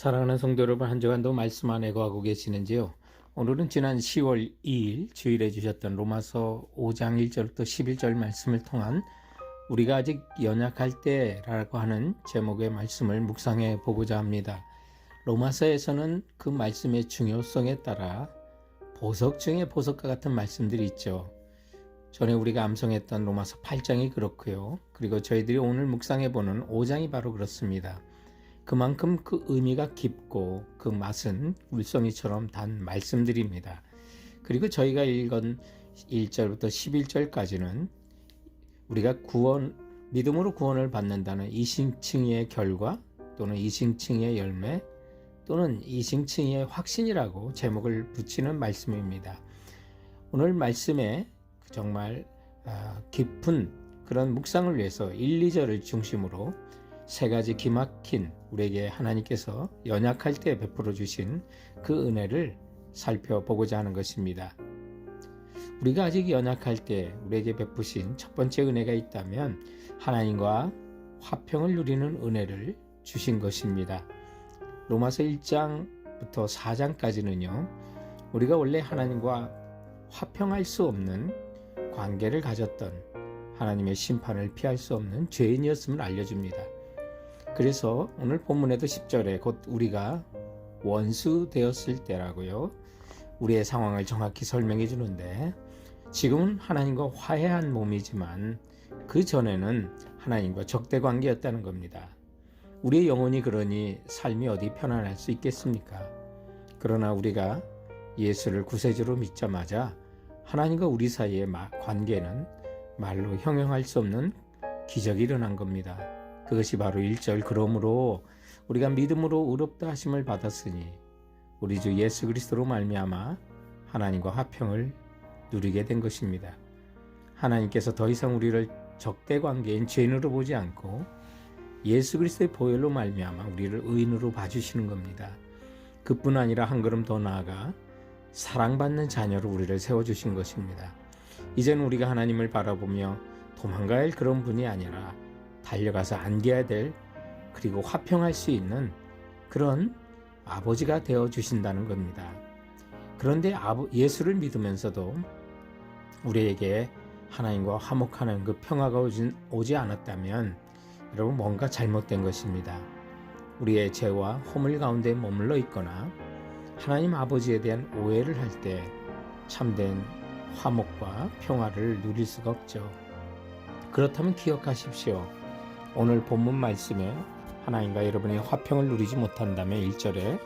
사랑하는 성도 여러분, 한 주간도 말씀 안에 거하고 계시는지요? 오늘은 지난 10월 2일 주일에 주셨던 로마서 5장 1절부터 11절 말씀을 통한 우리가 아직 연약할 때라고 하는 제목의 말씀을 묵상해 보고자 합니다. 로마서에서는 그 말씀의 중요성에 따라 보석 중에 보석과 같은 말씀들이 있죠. 전에 우리가 암송했던 로마서 8장이 그렇고요. 그리고 저희들이 오늘 묵상해 보는 5장이 바로 그렇습니다. 그만큼 그 의미가 깊고 그 맛은 물송이처럼 단 말씀들입니다. 그리고 저희가 읽은 1절부터 11절까지는 우리가 믿음으로 구원을 받는다는 이신칭의의 결과 또는 이신칭의의 열매 또는 이신칭의의 확신이라고 제목을 붙이는 말씀입니다. 오늘 말씀에 정말 깊은 그런 묵상을 위해서 1, 2절을 중심으로 세 가지 기막힌 우리에게 하나님께서 연약할 때 베풀어 주신 그 은혜를 살펴보고자 하는 것입니다. 우리가 아직 연약할 때 우리에게 베푸신 첫 번째 은혜가 있다면 하나님과 화평을 누리는 은혜를 주신 것입니다. 로마서 1장부터 4장까지는요, 우리가 원래 하나님과 화평할 수 없는 관계를 가졌던 하나님의 심판을 피할 수 없는 죄인이었음을 알려줍니다. 그래서 오늘 본문에도 10절에 곧 우리가 원수 되었을 때라고요, 우리의 상황을 정확히 설명해 주는데, 지금은 하나님과 화해한 몸이지만 그 전에는 하나님과 적대 관계였다는 겁니다. 우리의 영혼이 그러니 삶이 어디 편안할 수 있겠습니까? 그러나 우리가 예수를 구세주로 믿자마자 하나님과 우리 사이의 관계는 말로 형용할 수 없는 기적이 일어난 겁니다. 그것이 바로 1절 그러므로 우리가 믿음으로 의롭다 하심을 받았으니 우리 주 예수 그리스도로 말미암아 하나님과 화평을 누리게 된 것입니다. 하나님께서 더 이상 우리를 적대 관계인 죄인으로 보지 않고 예수 그리스도의 보혈로 말미암아 우리를 의인으로 봐주시는 겁니다. 그뿐 아니라 한 걸음 더 나아가 사랑받는 자녀로 우리를 세워주신 것입니다. 이제는 우리가 하나님을 바라보며 도망가야 할 그런 분이 아니라 달려가서 안겨야 될, 그리고 화평할 수 있는 그런 아버지가 되어주신다는 겁니다. 그런데 예수를 믿으면서도 우리에게 하나님과 화목하는 그 평화가 오지 않았다면 여러분, 뭔가 잘못된 것입니다. 우리의 죄와 허물 가운데 머물러 있거나 하나님 아버지에 대한 오해를 할 때 참된 화목과 평화를 누릴 수가 없죠. 그렇다면 기억하십시오. 오늘 본문 말씀에 하나님과 여러분의 화평을 누리지 못한다면 1절에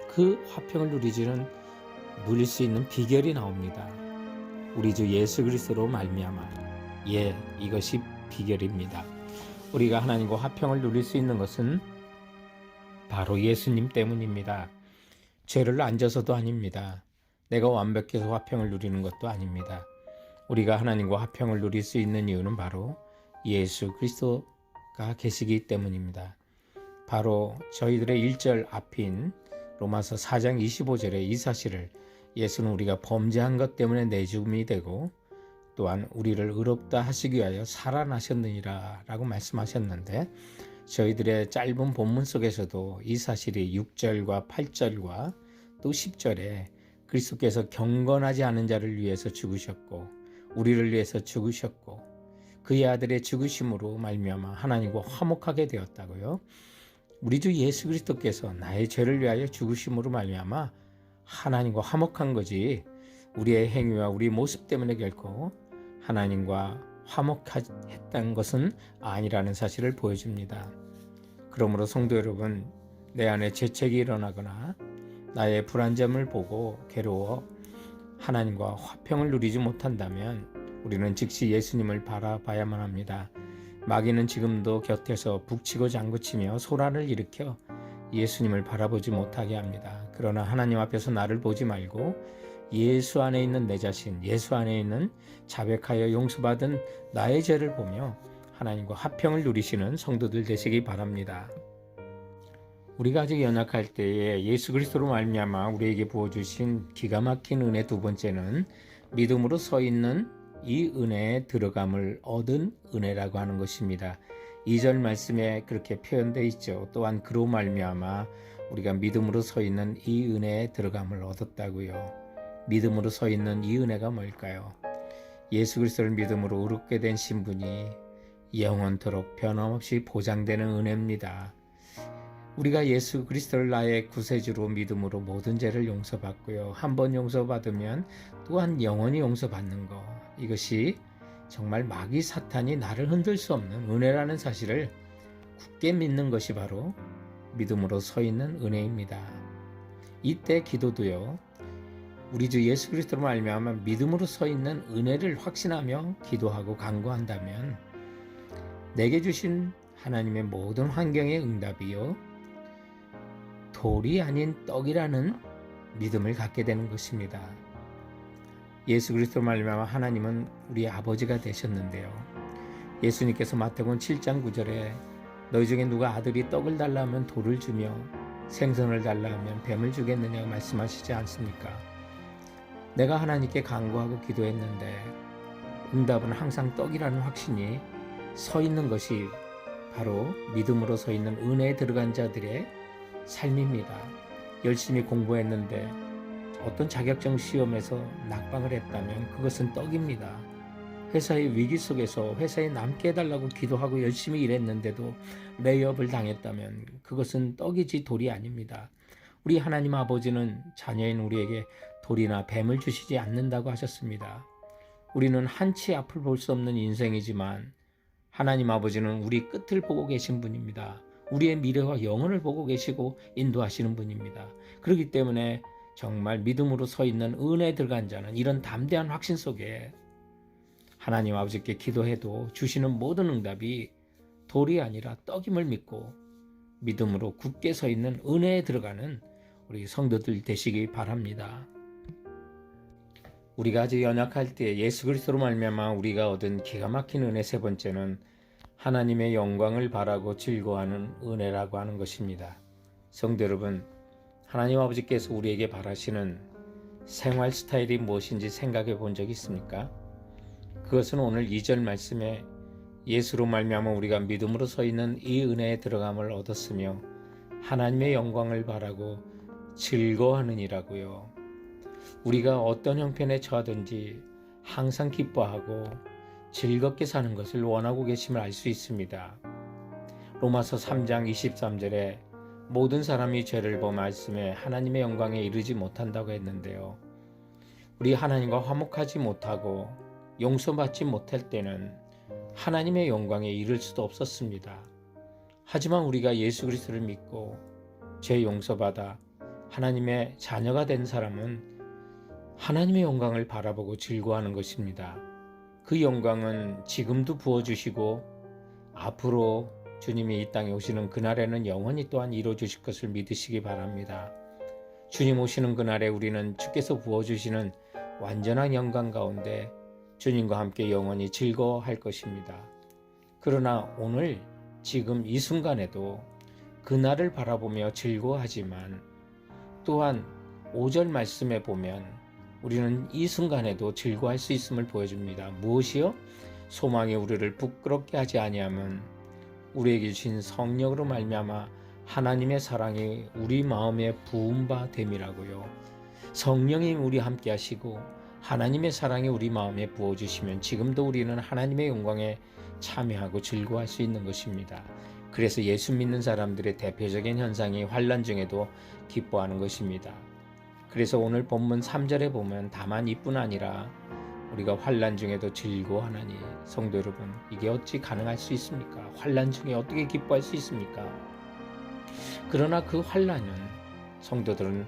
그 화평을 누릴 수 있는 비결이 나옵니다. 우리 주 예수 그리스도로 말미암아. 이것이 비결입니다. 우리가 하나님과 화평을 누릴 수 있는 것은 바로 예수님 때문입니다. 죄를 안 져서도 아닙니다. 내가 완벽해서 화평을 누리는 것도 아닙니다. 우리가 하나님과 화평을 누릴 수 있는 이유는 바로 예수 그리스도가 계시기 때문입니다. 바로 저희들의 1절 앞인 로마서 4장 25절의 이 사실을, 예수는 우리가 범죄한 것 때문에 내죽음이 되고 또한 우리를 의롭다 하시기 위하여 살아나셨느니라 라고 말씀하셨는데, 저희들의 짧은 본문 속에서도 이 사실이 6절과 8절과 또 10절에 그리스도께서 경건하지 않은 자를 위해서 죽으셨고 우리를 위해서 죽으셨고 그의 아들의 죽으심으로 말미암아 하나님과 화목하게 되었다고요. 우리 주 예수 그리스도께서 나의 죄를 위하여 죽으심으로 말미암아 하나님과 화목한 거지, 우리의 행위와 우리 모습 때문에 결코 하나님과 화목했다는 것은 아니라는 사실을 보여줍니다. 그러므로 성도 여러분, 내 안에 죄책이 일어나거나 나의 불안점을 보고 괴로워 하나님과 화평을 누리지 못한다면 우리는 즉시 예수님을 바라봐야만 합니다. 마귀는 지금도 곁에서 북치고 장구치며 소란을 일으켜 예수님을 바라보지 못하게 합니다. 그러나 하나님 앞에서 나를 보지 말고 예수 안에 있는 내 자신, 예수 안에 있는 자백하여 용서받은 나의 죄를 보며 하나님과 화평을 누리시는 성도들 되시기 바랍니다. 우리가 아직 연약할 때에 예수 그리스도로 말미암아 우리에게 부어주신 기가 막힌 은혜 두 번째는 믿음으로 서 있는 이 은혜에 들어감을 얻은 은혜라고 하는 것입니다. 2절 말씀에 그렇게 표현되어 있죠. 또한 그로 말미암아 우리가 믿음으로 서 있는 이 은혜에 들어감을 얻었다고요. 믿음으로 서 있는 이 은혜가 뭘까요? 예수 그리스도를 믿음으로 의롭게 된 신분이 영원토록 변함없이 보장되는 은혜입니다. 우리가 예수 그리스도를 나의 구세주로 믿음으로 모든 죄를 용서받고요. 한 번 용서받으면 또한 영원히 용서받는 것. 이것이 정말 마귀 사탄이 나를 흔들 수 없는 은혜라는 사실을 굳게 믿는 것이 바로 믿음으로 서 있는 은혜입니다. 이때 기도도요. 우리 주 예수 그리스도로 말미암아 믿음으로 서 있는 은혜를 확신하며 기도하고 간구한다면 내게 주신 하나님의 모든 환경의 응답이요. 돌이 아닌 떡이라는 믿음을 갖게 되는 것입니다. 예수 그리스도로 말미암아 하나님은 우리 아버지가 되셨는데요. 예수님께서 마태복음 7장 9절에 너희 중에 누가 아들이 떡을 달라 하면 돌을 주며 생선을 달라 하면 뱀을 주겠느냐 말씀하시지 않습니까? 내가 하나님께 간구하고 기도했는데 응답은 항상 떡이라는 확신이 서 있는 것이 바로 믿음으로 서 있는 은혜에 들어간 자들의 삶입니다. 열심히 공부했는데 어떤 자격증 시험에서 낙방을 했다면 그것은 떡입니다. 회사의 위기 속에서 회사에 남게 해달라고 기도하고 열심히 일했는데도 레이업을 당했다면 그것은 떡이지 돌이 아닙니다. 우리 하나님 아버지는 자녀인 우리에게 돌이나 뱀을 주시지 않는다고 하셨습니다. 우리는 한치 앞을 볼 수 없는 인생이지만 하나님 아버지는 우리 끝을 보고 계신 분입니다. 우리의 미래와 영혼을 보고 계시고 인도하시는 분입니다. 그렇기 때문에 정말 믿음으로 서 있는 은혜에 들어간 자는 이런 담대한 확신 속에 하나님 아버지께 기도해도 주시는 모든 응답이 돌이 아니라 떡임을 믿고 믿음으로 굳게 서 있는 은혜에 들어가는 우리 성도들 되시기 바랍니다. 우리가 아주 연약할 때 예수 그리스도로 말미암아 우리가 얻은 기가 막힌 은혜 세 번째는 하나님의 영광을 바라고 즐거워하는 은혜라고 하는 것입니다. 성도 여러분, 하나님 아버지께서 우리에게 바라시는 생활 스타일이 무엇인지 생각해 본 적 있습니까? 그것은 오늘 2절 말씀에 예수로 말미암아 우리가 믿음으로 서 있는 이 은혜에 들어감을 얻었으며 하나님의 영광을 바라고 즐거워하느니라고요. 우리가 어떤 형편에 처하든지 항상 기뻐하고 즐겁게 사는 것을 원하고 계심을 알 수 있습니다. 로마서 3장 23절에 모든 사람이 죄를 범하였음에 하나님의 영광에 이르지 못한다고 했는데요. 우리 하나님과 화목하지 못하고 용서받지 못할 때는 하나님의 영광에 이를 수도 없었습니다. 하지만 우리가 예수 그리스도를 믿고 죄 용서받아 하나님의 자녀가 된 사람은 하나님의 영광을 바라보고 즐거워하는 것입니다. 그 영광은 지금도 부어주시고 앞으로 주님이 이 땅에 오시는 그날에는 영원히 또한 이루어주실 것을 믿으시기 바랍니다. 주님 오시는 그날에 우리는 주께서 부어주시는 완전한 영광 가운데 주님과 함께 영원히 즐거워할 것입니다. 그러나 오늘 지금 이 순간에도 그날을 바라보며 즐거워하지만 또한 5절 말씀에 보면 우리는 이 순간에도 즐거워할 수 있음을 보여줍니다. 무엇이요? 소망이 우리를 부끄럽게 하지 아니하면 우리에게 주신 성령으로 말미암아 하나님의 사랑이 우리 마음에 부은 바 됨이라고요. 성령이 우리 함께 하시고 하나님의 사랑이 우리 마음에 부어주시면 지금도 우리는 하나님의 영광에 참여하고 즐거워할 수 있는 것입니다. 그래서 예수 믿는 사람들의 대표적인 현상이 환난 중에도 기뻐하는 것입니다. 그래서 오늘 본문 3절에 보면 다만 이뿐 아니라 우리가 환난 중에도 즐거워하나니 성도 여러분, 이게 어찌 가능할 수 있습니까? 환난 중에 어떻게 기뻐할 수 있습니까? 그러나 그 환난은 성도들은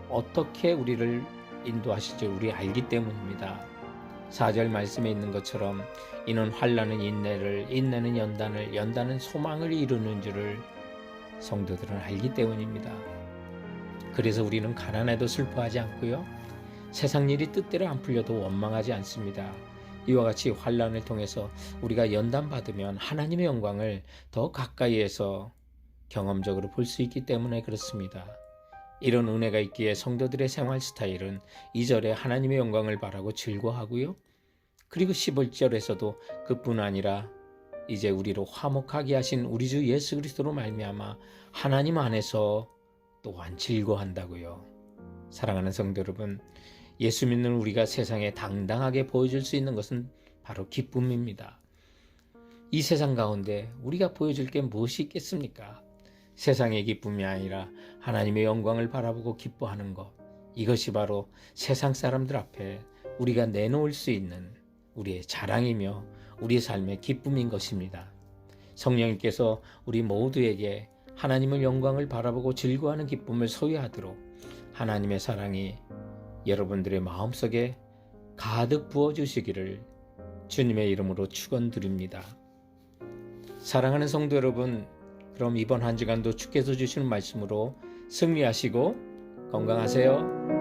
어떻게 우리를 인도하실지 우리 알기 때문입니다. 4절 말씀에 있는 것처럼 이는 환난은 인내를, 인내는 연단을, 연단은 소망을 이루는 줄을 성도들은 알기 때문입니다. 그래서 우리는 가난해도 슬퍼하지 않고요. 세상 일이 뜻대로 안 풀려도 원망하지 않습니다. 이와 같이 환난을 통해서 우리가 연단받으면 하나님의 영광을 더 가까이에서 경험적으로 볼 수 있기 때문에 그렇습니다. 이런 은혜가 있기에 성도들의 생활 스타일은 2절에 하나님의 영광을 바라고 즐거워하고요. 그리고 11절에서도 그뿐 아니라 이제 우리로 화목하게 하신 우리 주 예수 그리스도로 말미암아 하나님 안에서 또한 즐거워한다고요. 사랑하는 성도 여러분, 예수 믿는 우리가 세상에 당당하게 보여줄 수 있는 것은 바로 기쁨입니다. 이 세상 가운데 우리가 보여줄 게 무엇이 있겠습니까? 세상의 기쁨이 아니라 하나님의 영광을 바라보고 기뻐하는 것, 이것이 바로 세상 사람들 앞에 우리가 내놓을 수 있는 우리의 자랑이며 우리의 삶의 기쁨인 것입니다. 성령님께서 우리 모두에게 하나님의 영광을 바라보고 즐거워하는 기쁨을 소유하도록 하나님의 사랑이 여러분들의 마음속에 가득 부어주시기를 주님의 이름으로 축원드립니다. 사랑하는 성도 여러분, 그럼 이번 한 주간도 주께서 주시는 말씀으로 승리하시고 건강하세요.